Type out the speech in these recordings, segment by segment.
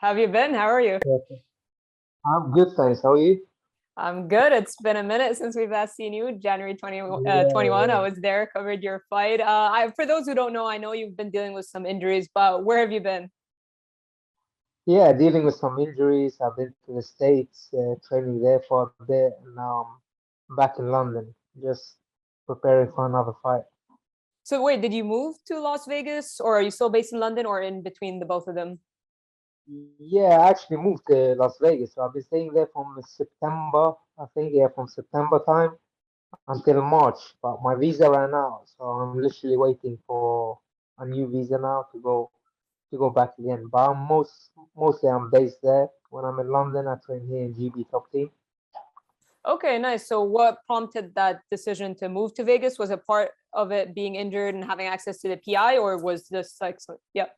have you been? How are you? Okay. I'm good, thanks. How are you? I'm good. It's been a minute since we've last seen you. January 21, I Yeah, was there, covered your fight. For those who don't know, I know you've been dealing with some injuries, but where have you been? yeah. Dealing with some injuries. I've been to the States, training there for a bit, and now I'm back in London, just preparing for another fight. So wait, did you move to Las Vegas or are you still based in London or in between the both of them? Yeah, I actually moved to Las Vegas, so I've been staying there from September, I think, yeah, from September time until March. But my visa ran out, so I'm literally waiting for a new visa now to go back again. But mostly I'm based there. When I'm in London, I train here in GB Top Team. Okay, nice. So what prompted that decision to move to Vegas? Was it part of it being injured and having access to the PI, or was this like, yep.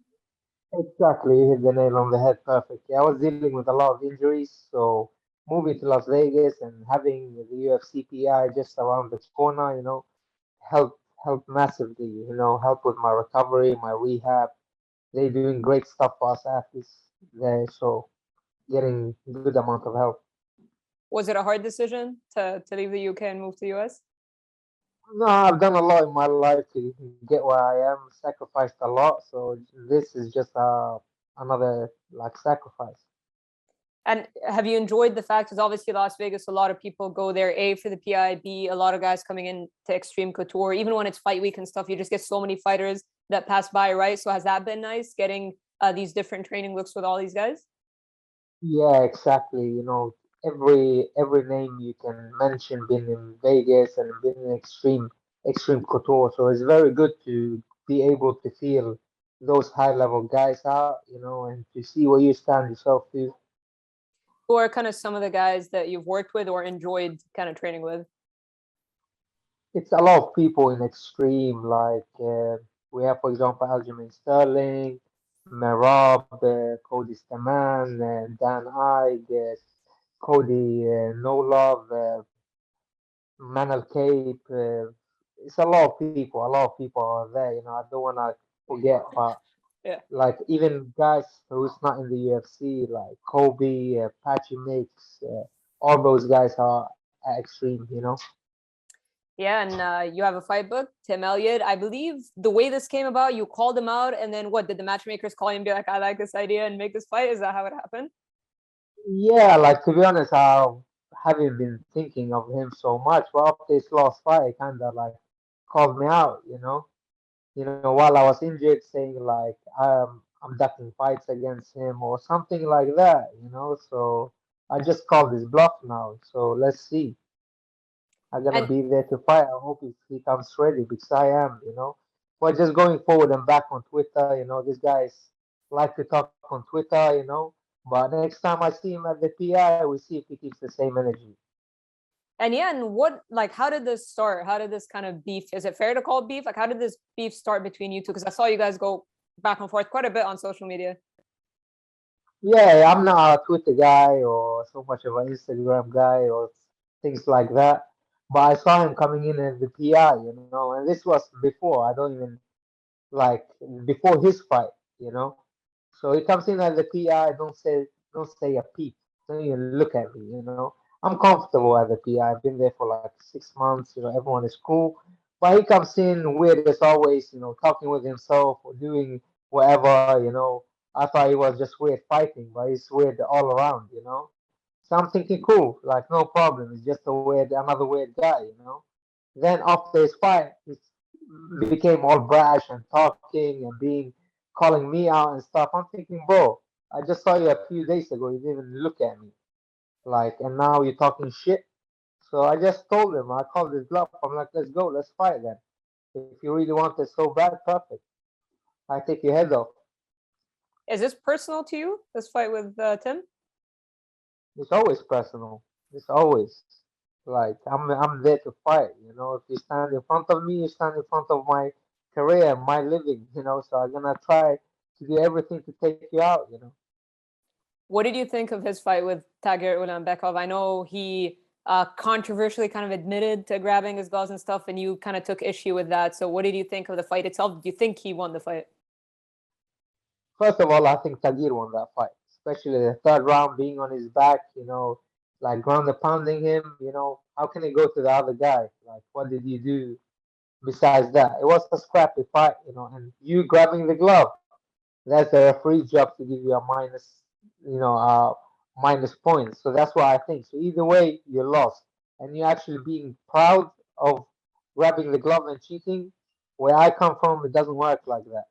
Exactly, you hit the nail on the head perfectly. I was dealing with a lot of injuries, so moving to Las Vegas and having the UFC PI just around the corner, helped massively. Help with my recovery, my rehab. They're doing great stuff for us athletes there, so getting good amount of help. Was it a hard decision to leave the UK and move to the US? No, I've done a lot in my life to get where I am, sacrificed a lot, so this is just another like sacrifice. And have you enjoyed the fact, because obviously Las Vegas, a lot of people go there, A, for the PI, B, a lot of guys coming in to Extreme Couture, even when it's fight week and stuff, you just get so many fighters that pass by, right? So has that been nice, getting these different training looks with all these guys? Yeah, exactly. Every name you can mention been in Vegas and been in extreme couture. So it's very good to be able to feel those high level guys out, and to see where you stand yourself too. Who are kind of some of the guys that you've worked with or enjoyed kind of training with? It's a lot of people in extreme, like we have, for example, Aljamain Sterling, Merab, Cody Staman, Dan Ige, Cody No Love. Manal Cape. It's a lot of people. A lot of people are there. I don't want to forget, but Yeah. like even guys who's not in the UFC, like Kobe, Patchy Mix, all those guys are at extreme. Yeah, and you have a fight book, Tim Elliott. I believe the way this came about, you called him out, and then what, did the matchmakers call you and be like, I like this idea and make this fight? Is that how it happened? Yeah, like to be honest, I haven't been thinking of him so much, but after his last fight, it kind of like called me out. While I was injured, saying like I'm ducking fights against him or something like that. So I just called his bluff now. So let's see. I'm gonna And be there to fight. I hope he comes ready because I am. But just going forward and back on Twitter, these guys like to talk on Twitter. But next time I see him at the PI, we see if he keeps the same energy. yeah, and what, like, how did this start? How did this kind of beef, is it fair to call it beef? Like, how did this beef start between you two? Because I saw you guys go back and forth quite a bit on social media. Yeah, I'm not a Twitter guy or so much of an Instagram guy or things like that. But I saw him coming in as the PI, and this was before. I don't even like before his fight, you know. So he comes in as the PI. Don't say a peep. Don't even look at me. I'm comfortable as a PI. I've been there for like 6 months. Everyone is cool. But he comes in weird as always. Talking with himself or doing whatever. I thought he was just weird fighting, but he's weird all around. So I'm thinking, cool, like no problem. He's just another weird guy. Then after his fight, he became all brash and talking and calling me out and stuff. I'm thinking, bro, I just saw you a few days ago. You didn't even look at me, like, and now you're talking shit. So I just told him, I called his bluff. I'm like, let's go, let's fight then. If you really want it so bad, perfect. I take your head off. Is this personal to you, this fight with Tim? It's always personal. It's always like I'm there to fight. If you stand in front of me, you stand in front of my career, my living. So I'm gonna try to do everything to take you out. What did you think of his fight with Tagir Ulanbekov? I know he controversially kind of admitted to grabbing his gloves and stuff, and you kind of took issue with that. So what did you think of the fight itself? Did you think he won the fight? First of all, I think Tagir won that fight, especially the third round being on his back, like ground and pounding him, how can he go to the other guy? Like, what did you do besides that? It was a scrappy fight, and you grabbing the glove, that's the referee's job to give you a minus, minus points. So that's what I think. So either way, you lost, and you're actually being proud of grabbing the glove and cheating. Where I come from, it doesn't work like that.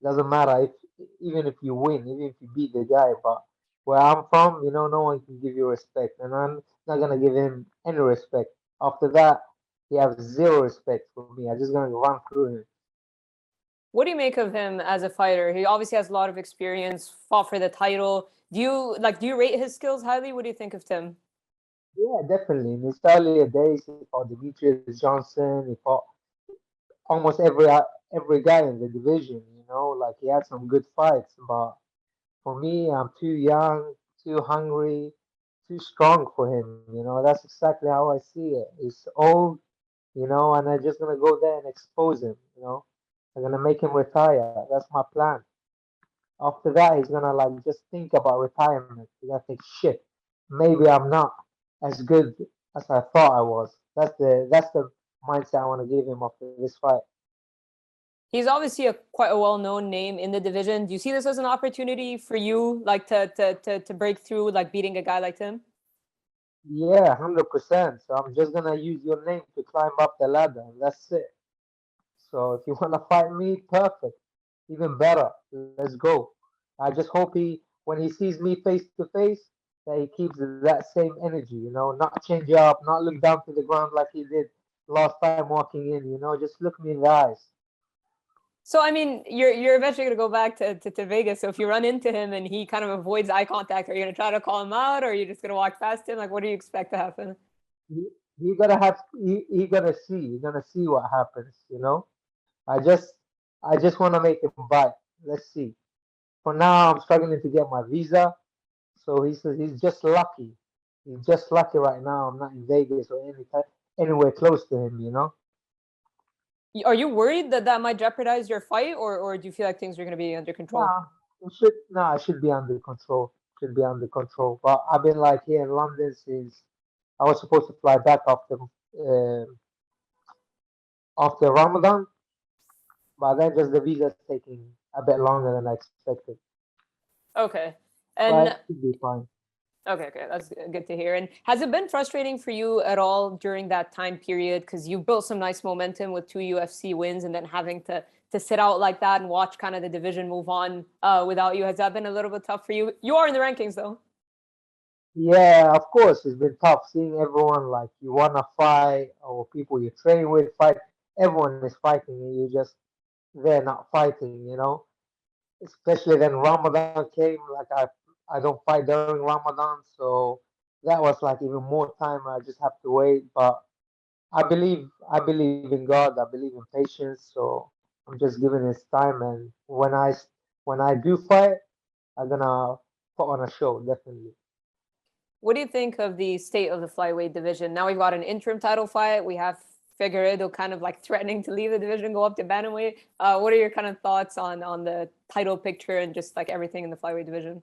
Doesn't matter if even if you win, even if you beat the guy. But where I'm from, no one can give you respect, and I'm not gonna give him any respect. After that, he has zero respect for me. I'm just gonna run through him. What do you make of him as a fighter? He obviously has a lot of experience, fought for the title. Do you rate his skills highly? What do you think of Tim? Yeah, definitely. In his earlier days, he fought Demetrius Johnson. He fought almost every guy in the division. Like he had some good fights. But for me, I'm too young, too hungry, too strong for him. That's exactly how I see it. He's old, and I'm just gonna go there and expose him. I'm gonna make him retire. That's my plan. After that, he's gonna like just think about retirement. He's gonna think, shit, maybe I'm not as good as I thought I was. That's the mindset I want to give him after this fight. He's obviously quite a well-known name in the division. Do you see this as an opportunity for you, like to break through, like beating a guy like Tim? Yeah, 100%. So I'm just gonna use your name to climb up the ladder, and that's it. So if you wanna fight me, perfect, even better. Let's go. I just hope when he sees me face to face, that he keeps that same energy. Not change up, not look down to the ground like he did last time walking in. Just look me in the eyes. So I mean, you're eventually gonna go back to Vegas. So if you run into him and he kind of avoids eye contact, are you gonna try to call him out, or are you just gonna walk past him? Like, what do you expect to happen? He gotta have he gonna see. You're gonna see what happens. I just I just wanna make him bite. Let's see. For now, I'm struggling to get my visa. So he's just lucky. He's just lucky right now. I'm not in Vegas or anywhere close to him. Are you worried that that might jeopardize your fight, or do you feel like things are gonna be under control? It should be under control. Should be under control. But I've been like here in London since I was supposed to fly back after Ramadan, but then just the visa's taking a bit longer than I expected. Okay. But And it should be fine. okay, that's good to hear. And has it been frustrating for you at all during that time period? Because you built some nice momentum with two UFC wins, and then having to sit out like that and watch kind of the division move on without you. Has that been a little bit tough for you? You are in the rankings though. Yeah, of course, it's been tough seeing everyone like you wanna fight or people you train with fight. Everyone is fighting and you just they're not fighting. Especially then Ramadan came, like I don't fight during Ramadan, so that was like even more time I just have to wait. But I believe in God, I believe in patience, so I'm just giving this time and when I do fight, I'm gonna put on a show, definitely. What do you think of the state of the flyweight division? Now we've got an interim title fight. We have Figueiredo kind of like threatening to leave the division, go up to bantamweight. What are your kind of thoughts on the title picture and just like everything in the flyweight division?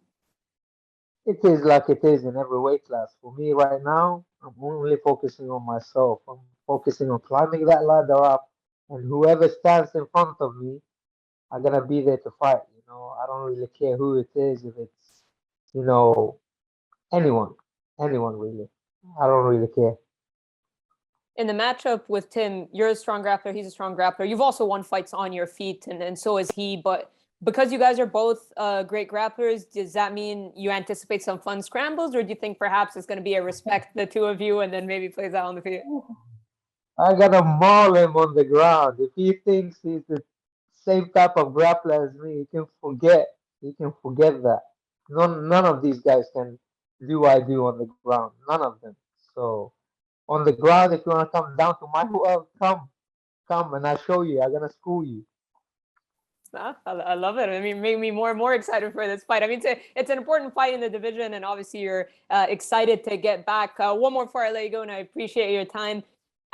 It is like it is in every weight class. For me right now, I'm only focusing on myself. I'm focusing on climbing that ladder up, and whoever stands in front of me, I'm gonna be there to fight. I don't really care who it is, if it's, you know, anyone, anyone really. I don't really care. In the matchup with Tim, you're a strong grappler, he's a strong grappler. You've also won fights on your feet, and so is he. But because you guys are both great grapplers, does that mean you anticipate some fun scrambles, or do you think perhaps it's going to be a respect the two of you, and then maybe plays out on the feet? I gotta maul him on the ground. If he thinks he's the same type of grappler as me, he can forget. He can forget that. None of these guys can do what I do on the ground. None of them. So on the ground, if you wanna come down to my world, come, and I show you. I'm gonna school you. I love it. I mean, made me more and more excited for this fight. I mean, it's an important fight in the division, and obviously you're excited to get back. One more before I let you go, and I appreciate your time.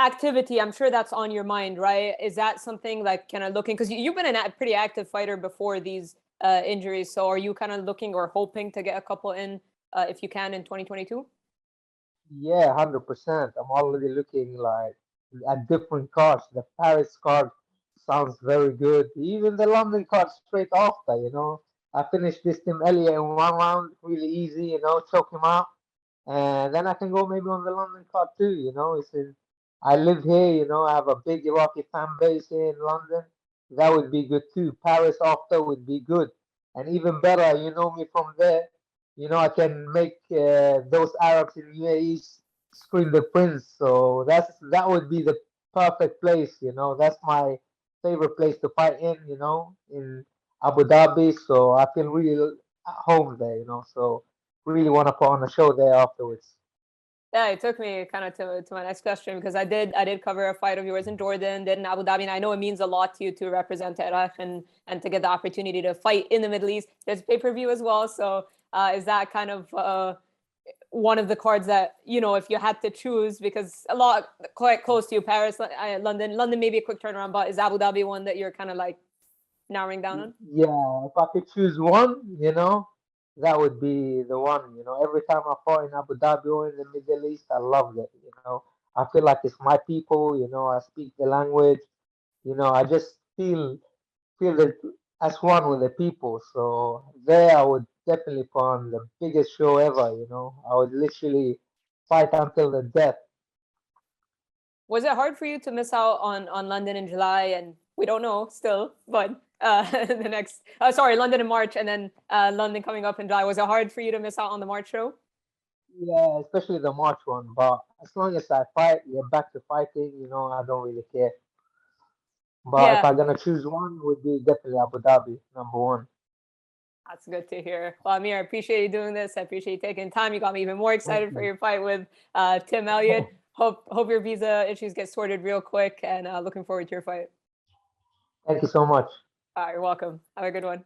Activity, I'm sure that's on your mind, right? Is that something like kind of looking, because you've been a pretty active fighter before these injuries. So are you kind of looking or hoping to get a couple in if you can in 2022? Yeah, 100%. I'm already looking like at different cards. The Paris card sounds very good. Even the London card straight after, I finished this Tim Elliott in 1 round, really easy, choke him out. And then I can go maybe on the London card too, It's I live here, I have a big Iraqi fan base here in London. That would be good too. Paris after would be good. And even better, you know me from there. I can make those Arabs in UAE scream the prince. So that would be the perfect place. That's my favorite place to fight in Abu Dhabi. So I feel really at home there. So really want to put on a show there afterwards. Yeah, it took me kind of to my next question because I did cover a fight of yours in Jordan, did in Abu Dhabi, and I know it means a lot to you to represent Iraq and to get the opportunity to fight in the Middle East. There's pay-per-view as well, so is that kind of one of the cards that if you had to choose, because a lot quite close to you, Paris, London maybe a quick turnaround, but is Abu Dhabi one that you're kind of like narrowing down on? Yeah, if I could choose one, that would be the one. Every time I fought in Abu Dhabi or in the Middle East, I loved it. I feel like it's my people. I speak the language. I just feel that as one with the people. So there, I would definitely put on the biggest show ever. I would literally fight until the death. Was it hard for you to miss out on London in July, and we don't know still, but the next sorry, London in March, and then London coming up in July? Was it hard for you to miss out on the March show? Yeah, especially the March one. But as long as I fight, get back to fighting, I don't really care. But if Yeah, I'm gonna choose one, would be definitely Abu Dhabi, number one. that's good to hear. Well, Amir, I appreciate you doing this. I appreciate you taking time. You got me even more Thank excited for you. your fight with Tim Elliott. Hope your visa issues get sorted real quick, and looking forward to your fight. Thank you so much. All right, you're welcome. Have a good one.